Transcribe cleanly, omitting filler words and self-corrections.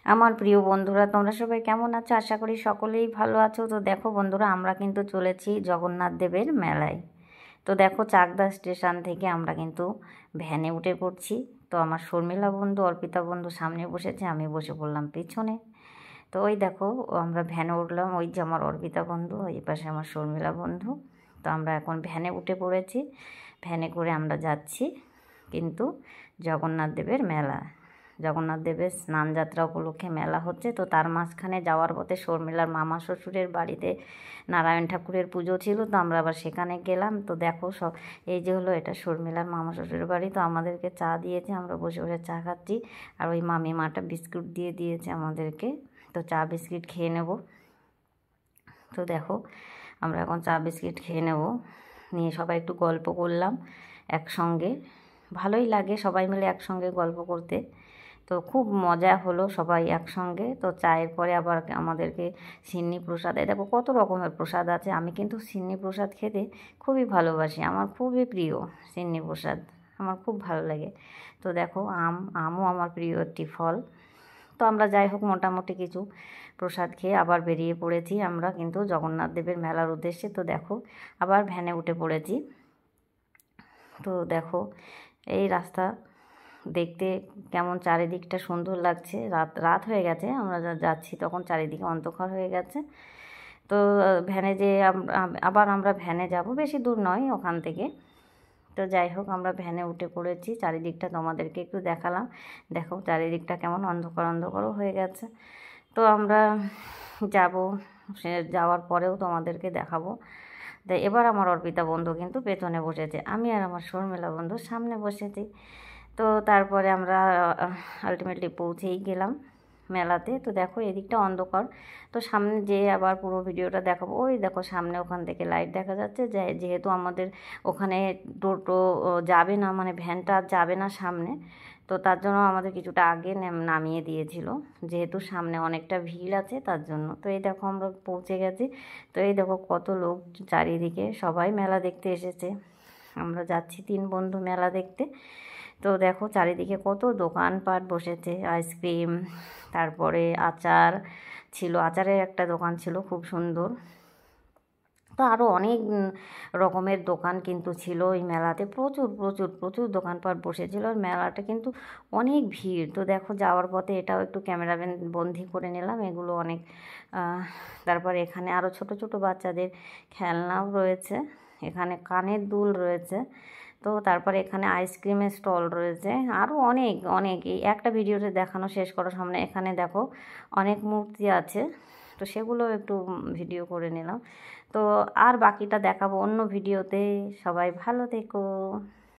আমার প্রিয় বন্ধুরা, তোমরা সবাই কেমন আছো? আশা করি সকলেই ভালো আছো। তো দেখো বন্ধুরা, আমরা কিন্তু চলেছি জগন্নাথ দেবের মেলায়। তো দেখো, চাকদা স্টেশন থেকে আমরা কিন্তু ভ্যানে উঠে পড়ছি। তো আমার শর্মিলা বন্ধু, অর্পিতা বন্ধু সামনে বসেছে, আমি বসে পড়লাম পিছনে। তো ওই দেখো, আমরা ভ্যানে উঠলাম, ওই যে আমার অর্পিতা বন্ধু, ওই পাশে আমার শর্মিলা বন্ধু। তো আমরা এখন ভ্যানে উঠে পড়েছি। ভ্যানে করে আমরা যাচ্ছি কিন্তু জগন্নাথ দেবের মেলা। জগন্নাথ দেবের স্নানযাত্রা উপলক্ষে মেলা হচ্ছে। তো তার মাঝখানে যাওয়ার পথে শর্মিলার মামা শ্বশুরের বাড়িতে নারায়ণ ঠাকুরের পুজো ছিল, তো আমরা আবার সেখানে গেলাম। তো দেখো সব, এই যে হলো এটা শর্মিলার মামা শ্বশুরের বাড়ি। তো আমাদেরকে চা দিয়েছে, আমরা বসে বসে চা খাচ্ছি। আর ওই মামিমাটা বিস্কুট দিয়ে দিয়েছে আমাদেরকে। তো চা বিস্কিট খেয়ে নেব। তো দেখো, আমরা এখন চা বিস্কিট খেয়ে নেব, নিয়ে সবাই একটু গল্প করলাম একসঙ্গে। ভালোই লাগে সবাই মিলে একসঙ্গে গল্প করতে। তো খুব মজা হলো সবাই একসঙ্গে। তো চায়ের পরে আবার আমাদেরকে সিন্নি প্রসাদ, এই দেখো কত রকমের প্রসাদ আছে। আমি কিন্তু সিন্নি প্রসাদ খেতে খুবই ভালোবাসি, আমার খুবই প্রিয় সিন্নি প্রসাদ, আমার খুব ভালো লাগে। তো দেখো, আমও আমার প্রিয় একটি ফল। তো আমরা যাই হোক মোটামুটি কিছু প্রসাদ খেয়ে আবার বেরিয়ে পড়েছি আমরা কিন্তু জগন্নাথ দেবের মেলার উদ্দেশ্যে। তো দেখো, আবার ভ্যানে উঠে পড়েছি। তো দেখো, এই রাস্তা দেখতে কেমন চারিদিকটা সুন্দর লাগছে। রাত রাত হয়ে গেছে, আমরা যাচ্ছি তখন চারিদিকে অন্ধকার হয়ে গেছে। তো ভ্যানে যে আবার আমরা ভ্যানে যাব, বেশি দূর নয় ওখান থেকে। তো যাই হোক, আমরা ভ্যানে উঠে পড়েছি, চারিদিকটা তোমাদেরকে একটু দেখালাম। দেখো চারিদিকটা কেমন অন্ধকার অন্ধকারও হয়ে গেছে। তো আমরা যাব, সে যাওয়ার পরেও তোমাদেরকে দেখাবো। তো এবার আমার অর্পিতা বন্ধু কিন্তু পেছনে বসেছে, আমি আর আমার শর্মিলা বন্ধু সামনে বসেছি। তো তারপরে আমরা আলটিমেটলি পৌঁছেই গেলাম মেলাতে। তো দেখো এদিকটা অন্ধকার, তো সামনে যেয়ে আবার পুরো ভিডিওটা দেখাবো। ওই দেখো সামনে ওখান থেকে লাইট দেখা যাচ্ছে, যেহেতু আমাদের ওখানে টোটো যাবে না, মানে ভ্যানটা যাবে না সামনে, তো তার জন্য আমাদের কিছুটা আগে নামিয়ে দিয়েছিল, যেহেতু সামনে অনেকটা ভিড় আছে তার জন্য। তো এই দেখো আমরা পৌঁছে গেছি। তো এই দেখো কত লোক চারিদিকে, সবাই মেলা দেখতে এসেছে। আমরা যাচ্ছি 3 বন্ধু মেলা দেখতে। তো দেখো চারিদিকে কত দোকানপাট বসেছে, আইসক্রিম, তারপরে আচার ছিল, আচারের একটা দোকান ছিল খুব সুন্দর। তো আরও অনেক রকমের দোকান কিন্তু ছিল ওই মেলাতে, প্রচুর প্রচুর প্রচুর দোকানপাট বসেছিল। আর মেলাটা কিন্তু অনেক ভিড়। তো দেখো যাওয়ার পথে এটাও একটু ক্যামেরা বন্দি করে নিলাম, এগুলো অনেক। তারপরে এখানে আরও ছোট ছোট বাচ্চাদের খেলনাও রয়েছে, এখানে কানের দুল রয়েছে। তো তারপরে এখানে আইসক্রিমের স্টল রয়েছে, আরও অনেক অনেক, এই একটা ভিডিওতে দেখানো শেষ করার সামনে। এখানে দেখো অনেক মূর্তি আছে, তো সেগুলো একটু ভিডিও করে নিলাম। তো আর বাকিটা দেখাবো অন্য ভিডিওতে। সবাই ভালো থেকো।